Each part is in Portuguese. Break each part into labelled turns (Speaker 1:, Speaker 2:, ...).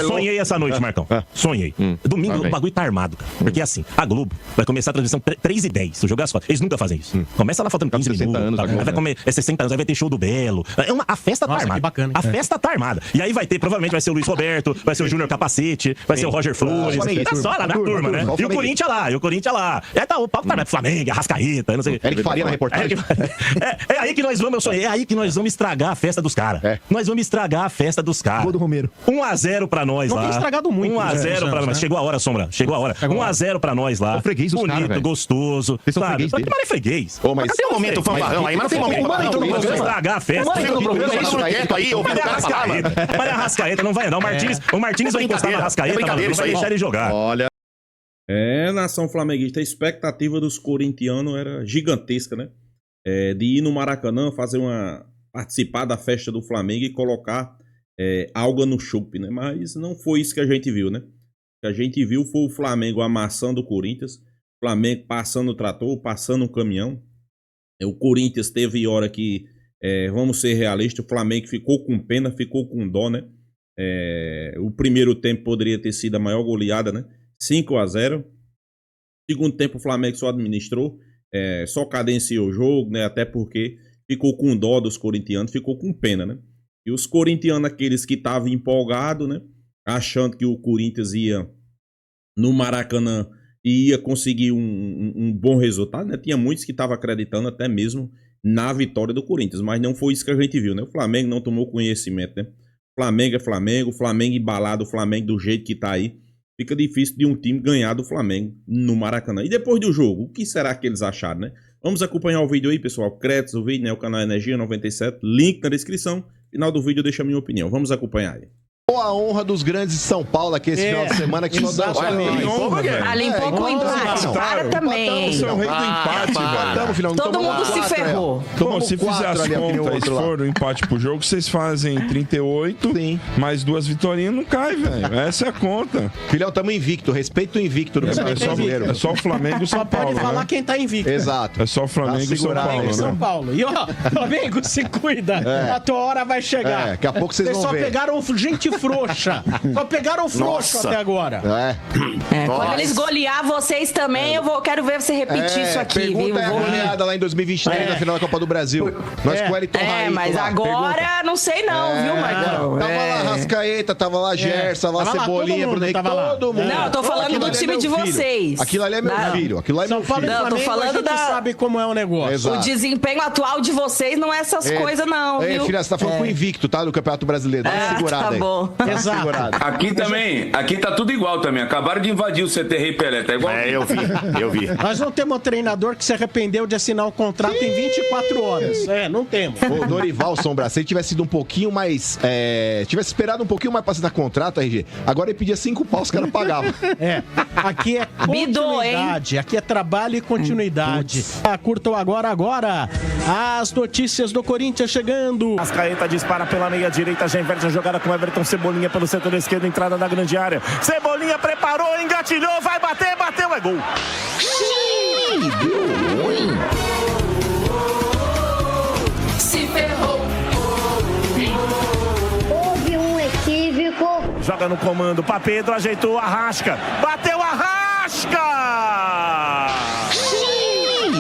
Speaker 1: Sonhei essa noite, Marcão. Sonhei. Domingo o bagulho tá armado, cara. Porque assim, a Globo vai começar a transmissão 3h10. Jogar as fotos. Eles nunca fazem isso. Começa lá faltando 15 minutos. Anos, aí vai comer 60 anos, aí vai ter show do Belo. A festa tá armada.
Speaker 2: Bacana,
Speaker 1: a festa tá armada. E aí vai ter, provavelmente vai ser o Luiz Roberto, vai ser o Júnior Capacete, vai ser o Roger Flores. Tá só lá na turma, né? E o Corinthians lá. E aí tá o papo tá armado. Flamengo, Arrascaeta, não sei.
Speaker 3: Eric Faria na reportagem.
Speaker 1: É aí que nós vamos, eu sonhei. É aí que nós vamos estragar a festa dos caras. Nós vamos estragar a festa dos caras.
Speaker 2: Gol do Romero.
Speaker 1: 1x0 pra nós lá.
Speaker 2: Não tem estragado muito.
Speaker 1: 1x0 pra nós. Chegou a hora, Sombra. Chegou a hora. 1x0 pra nós lá.
Speaker 3: Freguês dos
Speaker 1: bonito,
Speaker 3: cara,
Speaker 1: gostoso.
Speaker 3: Vocês são freguês
Speaker 1: dele. Mas é freguês.
Speaker 3: Mas tem um momento fanfarrão aí, mas não tem momento.
Speaker 1: Vamos estragar a festa. Mas a Arrascaeta não vai não. O Martins vai encostar na Arrascaeta, não vai deixar ele jogar.
Speaker 4: Olha. Nação flamenguista, a expectativa dos corintianos era gigantesca, né? De ir no Maracanã, participar da festa do Flamengo e colocar algo no chope, né? Mas não foi isso que a gente viu, né? O que a gente viu foi o Flamengo amassando o Corinthians, o Flamengo passando o trator, passando o caminhão. O Corinthians teve hora que, vamos ser realistas, o Flamengo ficou com pena, ficou com dó, né? O primeiro tempo poderia ter sido a maior goleada, né? 5-0. Segundo tempo o Flamengo só administrou, só cadenciou o jogo, né? Até porque ficou com dó dos corintianos, ficou com pena, né? E os corintianos, aqueles que estavam empolgados, né? Achando que o Corinthians ia no Maracanã e ia conseguir um bom resultado, né? Tinha muitos que estavam acreditando até mesmo na vitória do Corinthians, mas não foi isso que a gente viu, né? O Flamengo não tomou conhecimento, né? Flamengo é Flamengo, Flamengo embalado, o Flamengo do jeito que tá aí. Fica difícil de um time ganhar do Flamengo no Maracanã. E depois do jogo, o que será que eles acharam, né? Vamos acompanhar o vídeo aí, pessoal. Créditos do vídeo, né? O canal Energia 97. Link na descrição. Final do vídeo eu deixo a minha opinião. Vamos acompanhar aí.
Speaker 3: A honra dos grandes de São Paulo aqui esse final de semana que só dá
Speaker 5: limpou com o empate. Para também.
Speaker 6: Você é o rei do empate, velho.
Speaker 5: Todo mundo se ferrou.
Speaker 6: Bom, se fizer as contas, se for o empate pro jogo, vocês fazem 38, mais 2 vitórias não cai, velho. Essa é a conta.
Speaker 3: Filhão, tamo invicto. Respeita o invicto do brasileiro.
Speaker 6: É só o Flamengo e o São Paulo.
Speaker 2: Pode falar quem tá invicto.
Speaker 3: Exato.
Speaker 6: É só o Flamengo e São Paulo, né?
Speaker 2: São Paulo. E ó, Flamengo, se cuida. A tua hora vai chegar.
Speaker 3: Daqui a pouco vocês vão ver.
Speaker 2: Vocês só pegaram gente frouxa. Só pegaram frouxo até agora.
Speaker 5: Quando eles golear vocês também, quero ver você repetir isso aqui.
Speaker 3: Pergunta a goleada lá em 2023 na final da Copa do Brasil. Nós com o Wellington Raíto
Speaker 5: mas
Speaker 3: lá.
Speaker 5: Agora não sei não, viu, Marcão?
Speaker 3: Tava lá Rascaeta, tava lá Gerson, lá Cebolinha, Bruno Henrique, todo mundo.
Speaker 5: Não, eu tô falando do time de vocês.
Speaker 3: Aquilo ali é meu filho. Aquilo ali é meu filho.
Speaker 5: Não, tô falando
Speaker 2: sabe como é o negócio.
Speaker 3: Exato.
Speaker 5: O desempenho atual de vocês não é essas coisas não, viu?
Speaker 3: Filha, você tá falando com o invicto, tá? Do Campeonato Brasileiro. Dá uma segurada aí.
Speaker 5: Tá bom.
Speaker 2: Exato.
Speaker 7: Aqui tá tudo igual também. Acabaram de invadir o CT Rei Pelé, tá igual?
Speaker 3: Eu vi.
Speaker 2: Nós não temos um treinador que se arrependeu de assinar o contrato em 24 horas. Não temos.
Speaker 3: O Dorival Sombra, se ele tivesse sido um pouquinho mais. Tivesse esperado um pouquinho mais pra assinar contrato, RG, agora ele pedia 5 pau, os caras pagavam.
Speaker 2: Aqui é continuidade. Aqui é trabalho e continuidade. Curtam agora. As notícias do Corinthians chegando.
Speaker 1: Arrascaeta dispara pela meia direita, já inverte a jogada com Everton Cebolinha pelo setor esquerdo, entrada da grande área. Cebolinha preparou, engatilhou, vai bater, bateu, é gol.
Speaker 3: Deu ruim.
Speaker 5: Se ferrou.
Speaker 8: Houve um equívoco.
Speaker 1: Joga no comando pra Pedro, ajeitou a Arrasca. Bateu a Arrasca!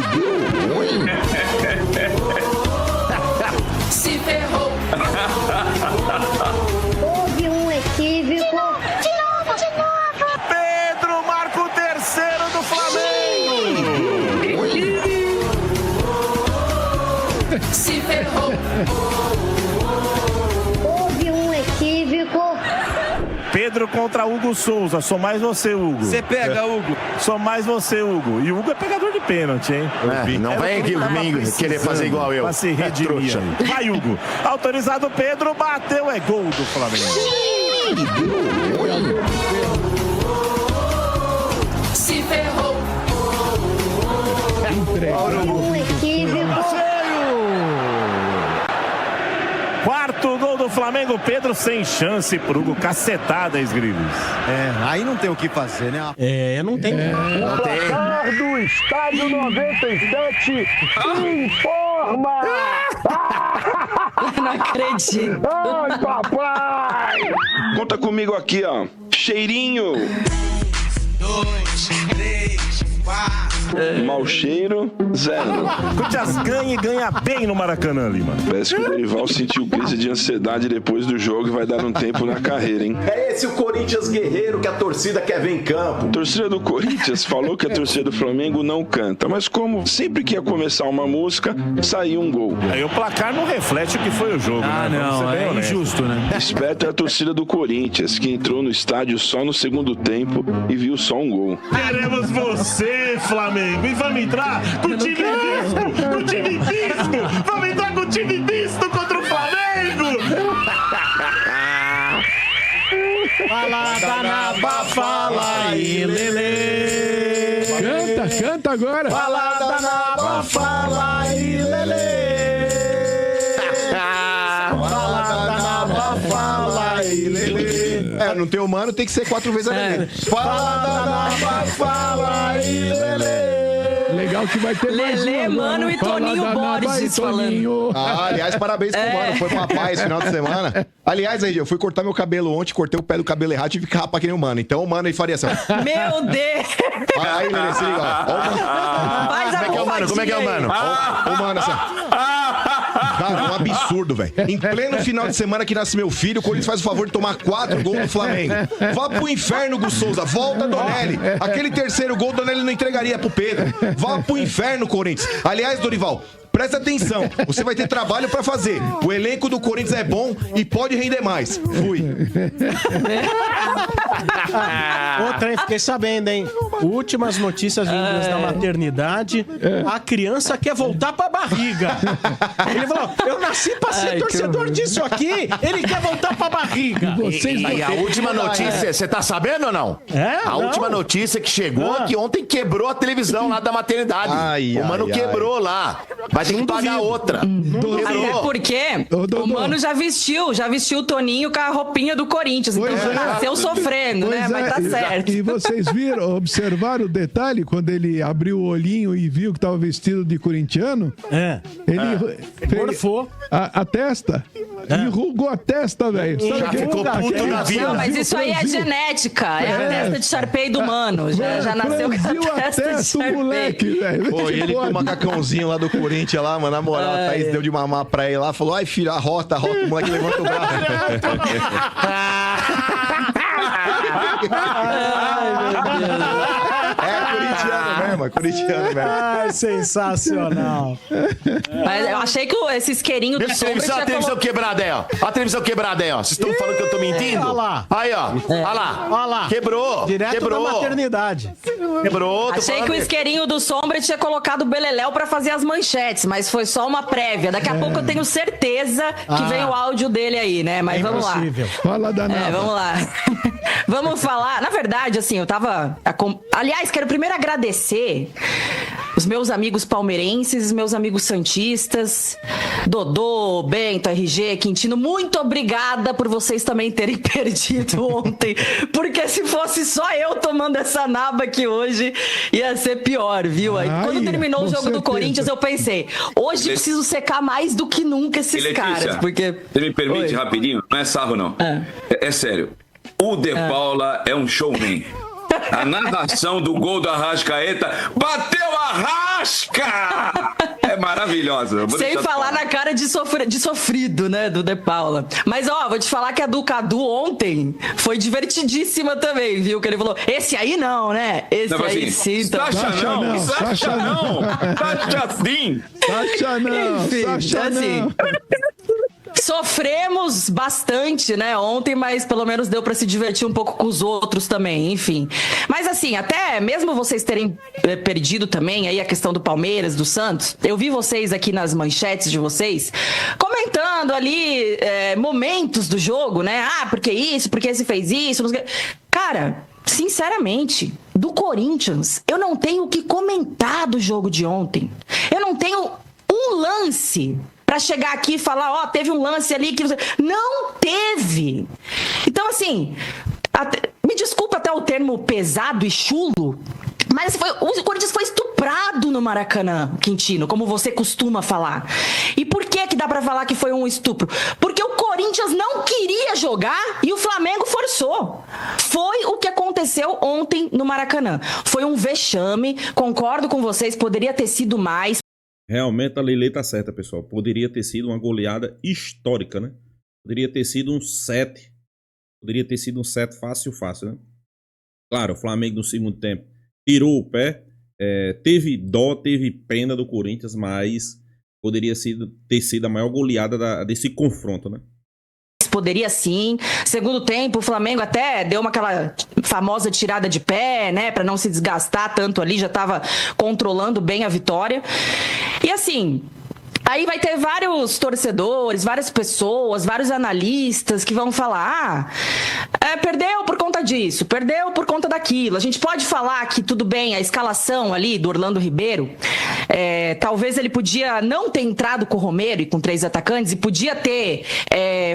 Speaker 3: Deu ruim.
Speaker 5: Se ferrou.
Speaker 8: Houve um equívoco. De novo.
Speaker 1: Pedro marca o terceiro do Flamengo.
Speaker 5: Se ferrou.
Speaker 8: Houve um equívoco.
Speaker 1: Pedro contra Hugo Souza. Sou mais você, Hugo.
Speaker 9: Você pega, Hugo.
Speaker 1: Sou mais você, Hugo. E o Hugo é pegador de pênalti, hein?
Speaker 3: Não vem aqui comigo querer fazer igual eu.
Speaker 1: Pra se redimir. Vai, Hugo. Autorizado, Pedro. Bateu, é gol do Flamengo.
Speaker 5: Se ferrou.
Speaker 8: Um equívoco.
Speaker 1: Quarto gol do Flamengo, Pedro sem chance pro Hugo, cacetada, Esgrilos.
Speaker 9: Aí não tem o que fazer, né?
Speaker 2: Não tem.
Speaker 8: Placar do Estádio 97 importa.
Speaker 10: forma!
Speaker 5: Não acredito.
Speaker 10: Ai, papai!
Speaker 6: Conta comigo aqui, ó. Cheirinho. 2, 3, 4. Mau cheiro, 0.
Speaker 1: Corinthians ganha e ganha bem no Maracanã, Lima.
Speaker 6: Parece que o Dorival sentiu crise de ansiedade depois do jogo e vai dar um tempo na carreira, hein?
Speaker 3: É esse o Corinthians guerreiro que a torcida quer ver em campo.
Speaker 6: A torcida do Corinthians falou que a torcida do Flamengo não canta, mas como sempre que ia começar uma música, saiu um gol.
Speaker 1: Aí o placar não reflete o que foi o jogo, né?
Speaker 2: Não, é injusto, né?
Speaker 6: Esperta é a torcida do Corinthians, que entrou no estádio só no segundo tempo e viu só um gol.
Speaker 1: Queremos você, Flamengo! E vamos entrar com o time misto! Com o time misto! Vamos entrar com o time misto contra o Flamengo!
Speaker 2: Fala, Danaba, fala aí, Lelê!
Speaker 11: Canta agora!
Speaker 2: Fala, Danaba, fala aí, Lelê! Fala, Danaba, fala aí, Lelê!
Speaker 3: Não tem humano, tem que ser 4 vezes a Lelê.
Speaker 2: Fala, Danaba, fala aí, Lelê!
Speaker 11: Legal que vai ter mais
Speaker 5: Lelê, Mano e Toninho Borges falando.
Speaker 3: Aliás, parabéns pro Mano. Foi papai esse final de semana. Aliás, aí, eu fui cortar meu cabelo ontem, cortei o pé do cabelo errado e tive que rapar que nem o Mano. Então o Mano aí faria assim.
Speaker 5: Meu Deus!
Speaker 3: Aí, Lelê, se liga, ó.
Speaker 5: Faz a
Speaker 3: Como é que é o Mano? O Mano, assim. Cara, um absurdo, velho. Em pleno final de semana que nasce meu filho, o Corinthians faz o favor de tomar 4 gols do Flamengo. Vá pro inferno, Gus Souza. Volta, Donelli. Aquele terceiro gol, Donelli não entregaria pro Pedro. Vá pro inferno, Corinthians. Aliás, Dorival, presta atenção. Você vai ter trabalho pra fazer. O elenco do Corinthians é bom e pode render mais. Fui.
Speaker 2: Outra, hein? Fiquei sabendo, hein? Últimas notícias vindas da maternidade. A criança quer voltar pra barriga. Ele falou, eu nasci pra ser torcedor disso aqui. Ele quer voltar pra barriga.
Speaker 12: E a última notícia, você tá sabendo ou não? A última notícia que chegou é que ontem quebrou a televisão lá da maternidade. O Mano quebrou lá. Vai ter que pagar outra.
Speaker 5: Até porque o Mano já vestiu o Toninho com a roupinha do Corinthians. Então já nasceu sofrendo, né? Mas tá certo.
Speaker 11: E vocês observaram o detalhe quando ele abriu o olhinho e viu que tava vestido de corintiano? Ele morfou a testa. Enrugou a testa, velho.
Speaker 12: Já ficou puto na vida.
Speaker 5: Não, mas isso aí é genética. É a testa de Sharpei do Mano. Já nasceu com a testa de Sharpei.
Speaker 11: Moleque, velho.
Speaker 3: Pô, e ele com o macacãozinho lá do Corinthians lá, mano, na moral, a Thaís deu de mamar pra ele lá, falou, ai filho, rota, o moleque levanta o braço.
Speaker 2: Ai, meu Deus.
Speaker 3: Corintiano mesmo.
Speaker 2: Ai, sensacional.
Speaker 5: Mas eu achei que esse isqueirinho do Sombra...
Speaker 12: A televisão quebrada aí, ó. A televisão quebrada aí, ó. Vocês estão falando que eu tô mentindo?
Speaker 2: Olha lá.
Speaker 12: Aí, ó. Olha lá. Quebrou.
Speaker 2: Direto da maternidade.
Speaker 12: Quebrou.
Speaker 5: Achei que o isqueirinho do Sombra tinha colocado o Beleléu pra fazer as manchetes, mas foi só uma prévia. Daqui a pouco eu tenho certeza que vem o áudio dele aí, né? Mas vamos lá.
Speaker 11: Fala da
Speaker 5: vamos lá. Vamos falar. Na verdade, assim, eu tava... Aliás, quero primeiro agradecer os meus amigos palmeirenses, os meus amigos santistas, Dodô, Bento, RG, Quintino, muito obrigada por vocês também terem perdido ontem, porque se fosse só eu tomando essa naba aqui hoje, ia ser pior, viu? Aí, quando terminou o jogo do Corinthians, eu pensei, hoje preciso secar mais do que nunca esses caras, porque...
Speaker 7: Você me permite rapidinho? Não é sarro, não. É sério. O De Paula é um showman. A narração do gol do Arrascaeta, bateu a Arrasca! É maravilhosa.
Speaker 5: Sem falar na cara de sofrido, né, do De Paula. Mas, ó, vou te falar que a do Cadu ontem foi divertidíssima também, viu? Que ele falou, esse aí não, né? Esse não, aí assim, sim.
Speaker 7: Sacha não, Sacha não. Sacha sim.
Speaker 11: Sacha não,
Speaker 5: enfim,
Speaker 11: Sacha
Speaker 5: assim,
Speaker 11: não.
Speaker 5: Sofremos bastante, né, ontem, mas pelo menos deu pra se divertir um pouco com os outros também, enfim. Mas assim, até mesmo vocês terem perdido também aí a questão do Palmeiras, do Santos, eu vi vocês aqui nas manchetes de vocês comentando ali momentos do jogo, né? Ah, porque isso, porque esse fez isso. Cara, sinceramente, do Corinthians, eu não tenho o que comentar do jogo de ontem. Eu não tenho um lance pra chegar aqui e falar, ó, teve um lance ali que... Não teve! Então, assim, me desculpa até o termo pesado e chulo, Mas o Corinthians foi estuprado no Maracanã, Quintino, como você costuma falar. E por que dá pra falar que foi um estupro? Porque o Corinthians não queria jogar e o Flamengo forçou. Foi o que aconteceu ontem no Maracanã. Foi um vexame, concordo com vocês, poderia ter sido mais.
Speaker 4: Realmente a Lelê tá certa, pessoal. Poderia ter sido uma goleada histórica, né? Poderia ter sido um 7. Poderia ter sido um 7 fácil, né? Claro, o Flamengo no segundo tempo tirou o pé, teve dó, teve pena do Corinthians, mas poderia ter sido a maior goleada desse confronto, né?
Speaker 5: Poderia sim. Segundo tempo, o Flamengo até deu aquela famosa tirada de pé, né? Pra não se desgastar tanto ali, já tava controlando bem a vitória. E assim, aí vai ter vários torcedores, várias pessoas, vários analistas que vão falar: perdeu por conta disso, perdeu por conta daquilo. A gente pode falar que tudo bem, a escalação ali do Orlando Ribeiro, talvez ele podia não ter entrado com o Romero e com 3 atacantes e podia ter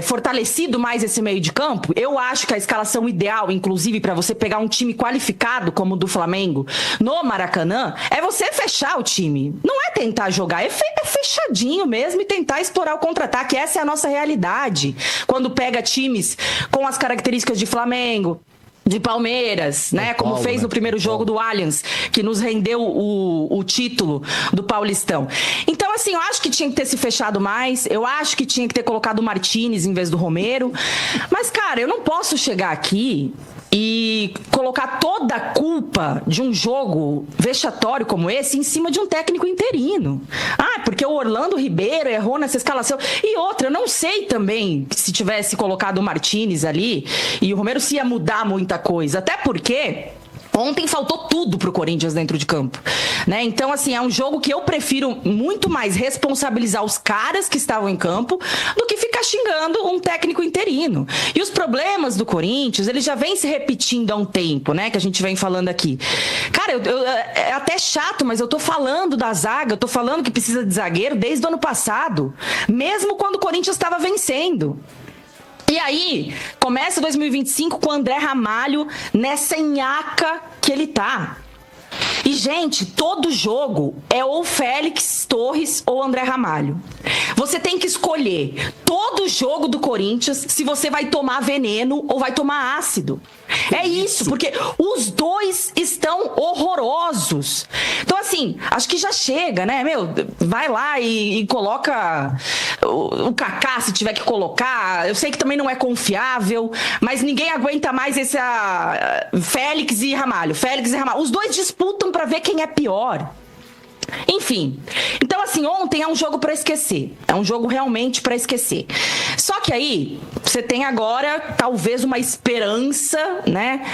Speaker 5: fortalecido mais esse meio de campo. Eu acho que a escalação ideal, inclusive, para você pegar um time qualificado como o do Flamengo no Maracanã, é você fechar o time. Não é tentar jogar, é fechadinho mesmo e tentar explorar o contra-ataque. Essa é a nossa realidade. Quando pega times com as características de Flamengo, de Palmeiras, né? Como fez no primeiro jogo do Allianz, que nos rendeu o título do Paulistão. Então, assim, eu acho que tinha que ter se fechado mais, eu acho que tinha que ter colocado o Martínez em vez do Romero. Mas, cara, eu não posso chegar aqui e colocar toda a culpa de um jogo vexatório como esse em cima de um técnico interino. Porque o Orlando Ribeiro errou nessa escalação. E outra, eu não sei também se tivesse colocado o Martínez ali e o Romero se ia mudar muita coisa. Até porque ontem faltou tudo pro Corinthians dentro de campo, né? Então, assim, é um jogo que eu prefiro muito mais responsabilizar os caras que estavam em campo do que ficar xingando um técnico interino. E os problemas do Corinthians, eles já vêm se repetindo há um tempo, né? Que a gente vem falando aqui. Cara, é até chato, mas eu tô falando da zaga, eu tô falando que precisa de zagueiro desde o ano passado, mesmo quando o Corinthians estava vencendo. E aí, começa 2025 com o André Ramalho nessa nhaca que ele tá. E, gente, todo jogo é ou Félix Torres ou André Ramalho. Você tem que escolher todo jogo do Corinthians se você vai tomar veneno ou vai tomar ácido. É isso, porque os dois estão horrorosos. Então, assim, acho que já chega, né? Vai lá e coloca o Kaká se tiver que colocar. Eu sei que também não é confiável, mas ninguém aguenta mais esse Félix e Ramalho. Os dois disputam pra ver quem é pior. Enfim, então assim, ontem é um jogo pra esquecer. É um jogo realmente pra esquecer. Só que aí, você tem agora talvez uma esperança, né?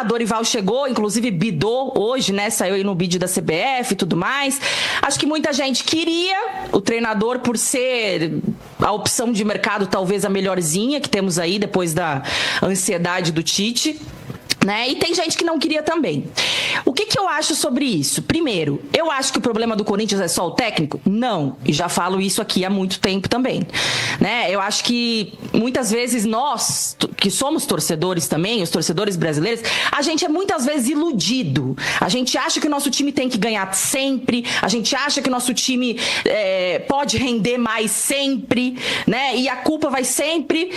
Speaker 5: Dorival chegou, inclusive bidou hoje, né? Saiu aí no bid da CBF e tudo mais. Acho que muita gente queria o treinador por ser a opção de mercado talvez a melhorzinha que temos aí depois da ansiedade do Tite, né? E tem gente que não queria também. O que eu acho sobre isso? Primeiro, eu acho que o problema do Corinthians é só o técnico? Não. E já falo isso aqui há muito tempo também, né? Eu acho que muitas vezes nós, que somos torcedores também, os torcedores brasileiros, a gente é muitas vezes iludido. A gente acha que o nosso time tem que ganhar sempre, a gente acha que o nosso time pode render mais sempre, né? E a culpa vai sempre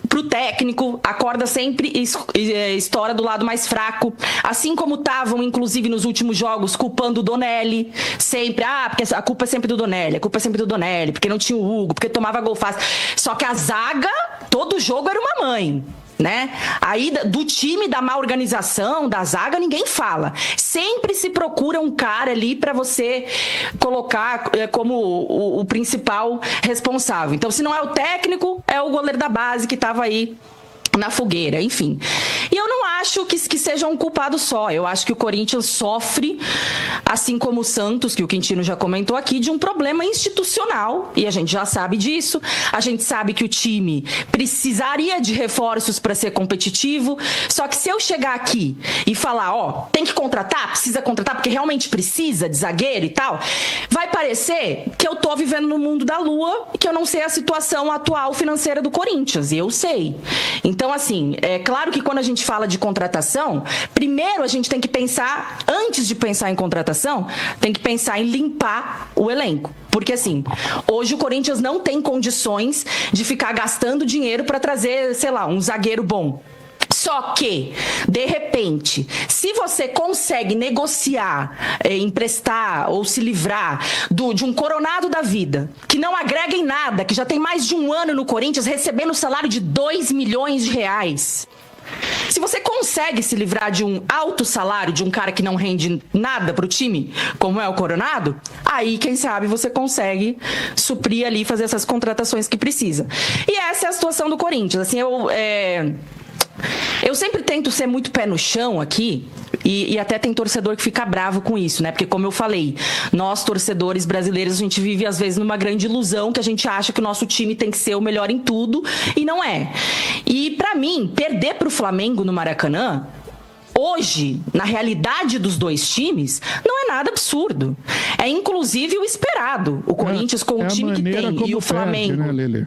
Speaker 5: pro técnico, a corda sempre estoura do lado mais fraco. Assim como estavam, inclusive, nos últimos jogos, culpando o Donelli. Sempre, porque a culpa é sempre do Donelli, porque não tinha o Hugo, porque tomava gol fácil. Só que a zaga, todo jogo era uma mãe, né? Aí do time, da má organização, da zaga, ninguém fala. Sempre se procura um cara ali pra você colocar como o principal responsável. Então, se não é o técnico, é o goleiro da base que tava aí na fogueira, enfim. E eu não acho que seja um culpado só. Eu acho que o Corinthians sofre, assim como o Santos, que o Quintino já comentou aqui, de um problema institucional. E a gente já sabe disso. A gente sabe que o time precisaria de reforços para ser competitivo. Só que se eu chegar aqui e falar, tem que contratar, precisa contratar, porque realmente precisa de zagueiro e tal, vai parecer que eu tô vivendo no mundo da lua e que eu não sei a situação atual financeira do Corinthians. E eu sei. Então, assim, é claro que quando a gente gente fala de contratação, primeiro a gente tem que pensar, antes de pensar em contratação, tem que pensar em limpar o elenco. Porque assim, hoje o Corinthians não tem condições de ficar gastando dinheiro para trazer, sei lá, um zagueiro bom. Só que, de repente, se você consegue negociar, emprestar ou se livrar de um Coronado da vida, que não agrega em nada, que já tem mais de um ano no Corinthians recebendo salário de 2 milhões de reais. Se você consegue se livrar de um alto salário de um cara que não rende nada pro time, como é o Coronado, aí, quem sabe, você consegue suprir ali, fazer essas contratações que precisa. E essa é a situação do Corinthians. Assim, eu sempre tento ser muito pé no chão aqui, e até tem torcedor que fica bravo com isso, né? Porque, como eu falei, nós, torcedores brasileiros, a gente vive, às vezes, numa grande ilusão que a gente acha que o nosso time tem que ser o melhor em tudo, e não é. E, pra mim, perder pro Flamengo no Maracanã, hoje, na realidade dos dois times, não é nada absurdo. É, inclusive, o esperado. O Corinthians com o time que tem e o Flamengo...
Speaker 11: Perde, né, Lelê?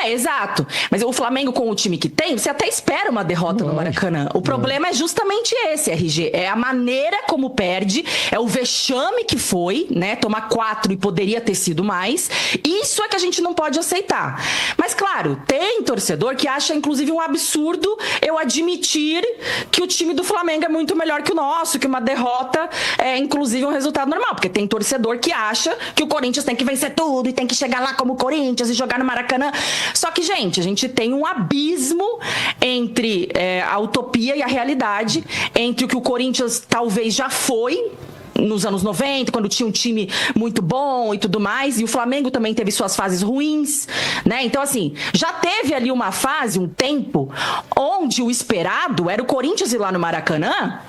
Speaker 5: Exato. Mas o Flamengo, com o time que tem, você até espera uma derrota no Maracanã. O problema é justamente esse, RG. É a maneira como perde, é o vexame que foi, né? Tomar 4 e poderia ter sido mais. Isso é que a gente não pode aceitar. Mas, claro, tem torcedor que acha, inclusive, um absurdo eu admitir que o time do Flamengo é muito melhor que o nosso, que uma derrota é, inclusive, um resultado normal. Porque tem torcedor que acha que o Corinthians tem que vencer tudo e tem que chegar lá como o Corinthians e jogar no Maracanã. Só que, gente, a gente tem um abismo entre a utopia e a realidade, entre o que o Corinthians talvez já foi nos anos 90, quando tinha um time muito bom e tudo mais, e o Flamengo também teve suas fases ruins, né? Então, assim, já teve ali uma fase, um tempo, onde o esperado era o Corinthians ir lá no Maracanã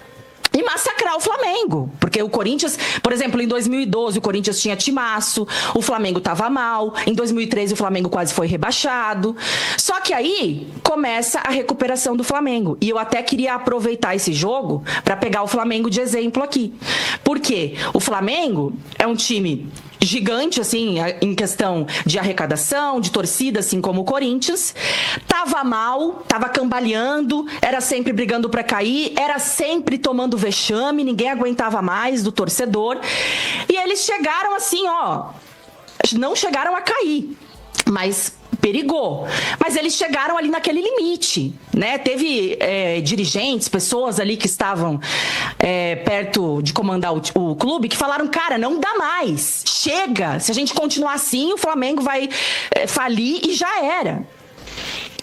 Speaker 5: e massacrar o Flamengo. Porque o Corinthians, por exemplo, em 2012 o Corinthians tinha timaço, o Flamengo tava mal, em 2013 o Flamengo quase foi rebaixado. Só que aí começa a recuperação do Flamengo. E eu até queria aproveitar esse jogo para pegar o Flamengo de exemplo aqui. Porque o Flamengo é um time gigante, assim, em questão de arrecadação, de torcida, assim como o Corinthians. Tava mal, tava cambaleando, era sempre brigando para cair, era sempre tomando vexame, ninguém aguentava mais do torcedor. E eles chegaram assim, ó, não chegaram a cair, mas perigou. Mas eles chegaram ali naquele limite, né? Teve dirigentes, pessoas ali que estavam perto de comandar o clube, que falaram, cara, não dá mais, chega, se a gente continuar assim, o Flamengo vai falir e já era.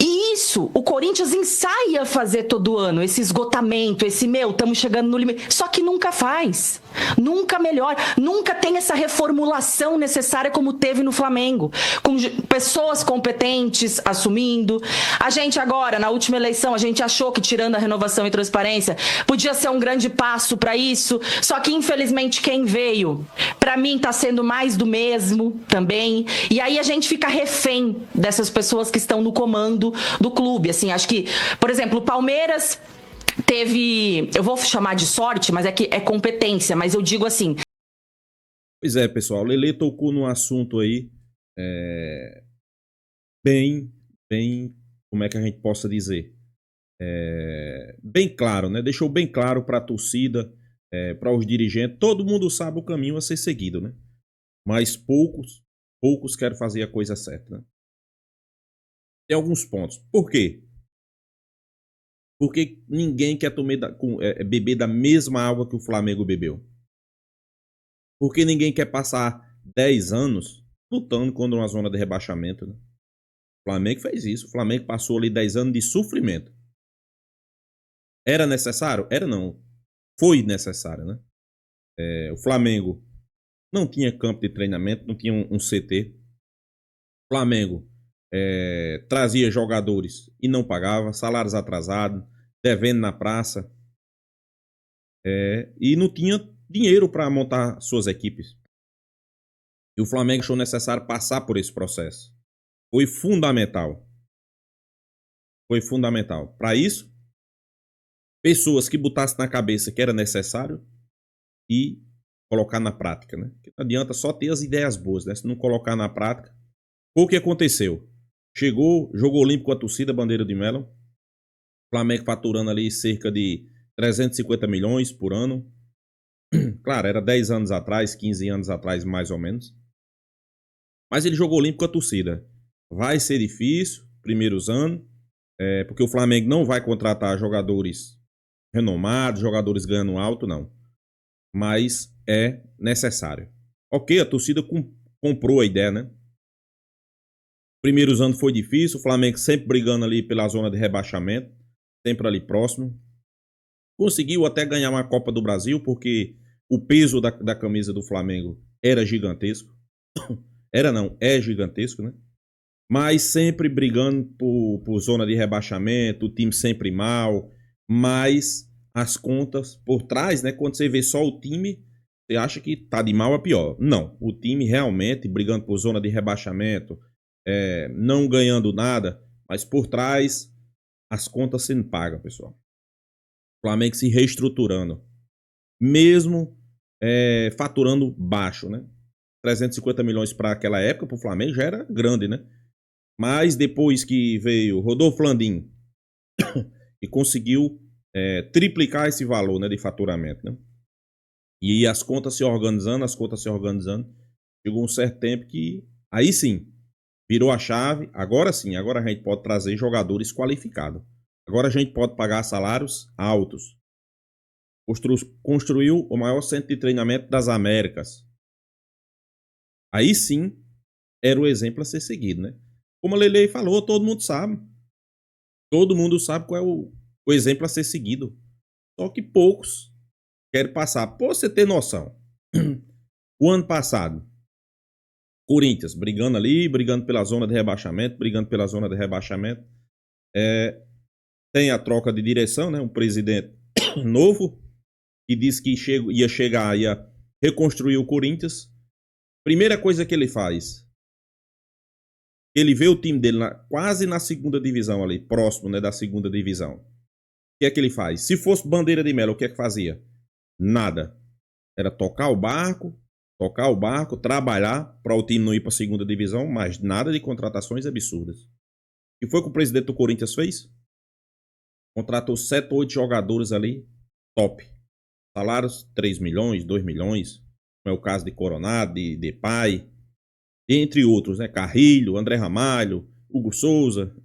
Speaker 5: E isso, o Corinthians ensaia fazer todo ano, esse esgotamento, estamos chegando no limite, só que nunca faz, nunca melhora, nunca tem essa reformulação necessária como teve no Flamengo, com pessoas competentes assumindo. A gente agora, na última eleição, a gente achou que tirando a renovação e transparência, podia ser um grande passo para isso, só que infelizmente quem veio, para mim tá sendo mais do mesmo também, e aí a gente fica refém dessas pessoas que estão no comando do clube, assim, acho que, por exemplo, o Palmeiras teve, eu vou chamar de sorte, mas é competência, mas eu digo assim.
Speaker 4: Pois é, pessoal, o Lelê tocou num assunto aí bem, como é que a gente possa dizer, bem claro, né? Deixou bem claro para a torcida, para os dirigentes, todo mundo sabe o caminho a ser seguido, né? Mas poucos querem fazer a coisa certa, né? Tem alguns pontos. Por quê? Porque ninguém quer beber da mesma água que o Flamengo bebeu. Porque ninguém quer passar 10 anos lutando contra uma zona de rebaixamento, né? O Flamengo fez isso. O Flamengo passou ali 10 anos de sofrimento. Era necessário? Era não. Foi necessário, né? O Flamengo não tinha campo de treinamento, não tinha um CT. O Flamengo trazia jogadores e não pagava, salários atrasados, devendo na praça, e não tinha dinheiro para montar suas equipes. E o Flamengo achou necessário passar por esse processo. Foi fundamental. Para isso, pessoas que botassem na cabeça que era necessário e colocar na prática, né? Porque não adianta só ter as ideias boas, né? Se não colocar na prática. O que aconteceu? Chegou, jogou limpo com a torcida, bandeira de melão. O Flamengo faturando ali cerca de 350 milhões por ano. Claro, era 10 anos atrás, 15 anos atrás, mais ou menos. Mas ele jogou limpo com a torcida. Vai ser difícil, primeiros anos, porque o Flamengo não vai contratar jogadores renomados, jogadores ganhando alto, não. Mas é necessário. Ok, a torcida comprou a ideia, né? Primeiros anos foi difícil, o Flamengo sempre brigando ali pela zona de rebaixamento, sempre ali próximo. Conseguiu até ganhar uma Copa do Brasil, porque o peso da camisa do Flamengo era gigantesco. Era não, é gigantesco, né? Mas sempre brigando por zona de rebaixamento, o time sempre mal, mas as contas por trás, né? Quando você vê só o time, você acha que tá de mal a pior. Não, o time realmente brigando por zona de rebaixamento, não ganhando nada, mas por trás as contas sendo pagas, pessoal. O Flamengo se reestruturando, mesmo faturando baixo, né? 350 milhões para aquela época, para o Flamengo, já era grande, né? Mas depois que veio Rodolfo Landim e conseguiu triplicar esse valor, né, de faturamento, né? E as contas se organizando, chegou um certo tempo que aí sim, virou a chave. Agora sim, agora a gente pode trazer jogadores qualificados. Agora a gente pode pagar salários altos. Construiu o maior centro de treinamento das Américas. Aí sim, era o exemplo a ser seguido, né? Como a Lele falou, todo mundo sabe. Todo mundo sabe qual é o exemplo a ser seguido. Só que poucos querem passar. Pra você ter noção, o ano passado, Corinthians brigando ali, brigando pela zona de rebaixamento, tem a troca de direção, né? Um presidente novo que disse que ia reconstruir o Corinthians. Primeira coisa que ele faz, ele vê o time dele quase na segunda divisão ali, próximo, né, da segunda divisão. O que é que ele faz? Se fosse Bandeira de Melo, o que é que fazia? Nada. Era tocar o barco, trabalhar para o time não ir para a segunda divisão, mas nada de contratações absurdas. E foi o que o presidente do Corinthians fez? Contratou 7 ou 8 jogadores ali, top. Salários 3 milhões, 2 milhões. Como é o caso de Coronado, de Depay, entre outros, né? Carrilho, André Ramalho, Hugo Souza.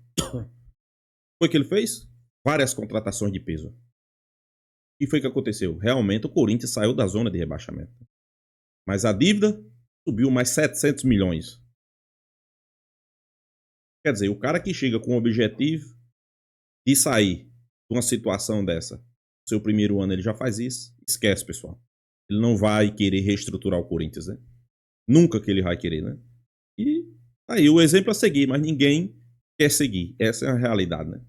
Speaker 4: Foi o que ele fez? Várias contratações de peso. E foi o que aconteceu? Realmente o Corinthians saiu da zona de rebaixamento. Mas a dívida subiu mais 700 milhões. Quer dizer, o cara que chega com o objetivo de sair de uma situação dessa, seu primeiro ano ele já faz isso, esquece, pessoal. Ele não vai querer reestruturar o Corinthians, né? Nunca que ele vai querer, né? E aí o exemplo a seguir, mas ninguém quer seguir. Essa é a realidade, né?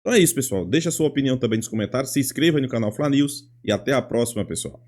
Speaker 4: Então é isso, pessoal. Deixa a sua opinião também nos comentários. Se inscreva no canal Fla News e até a próxima, pessoal.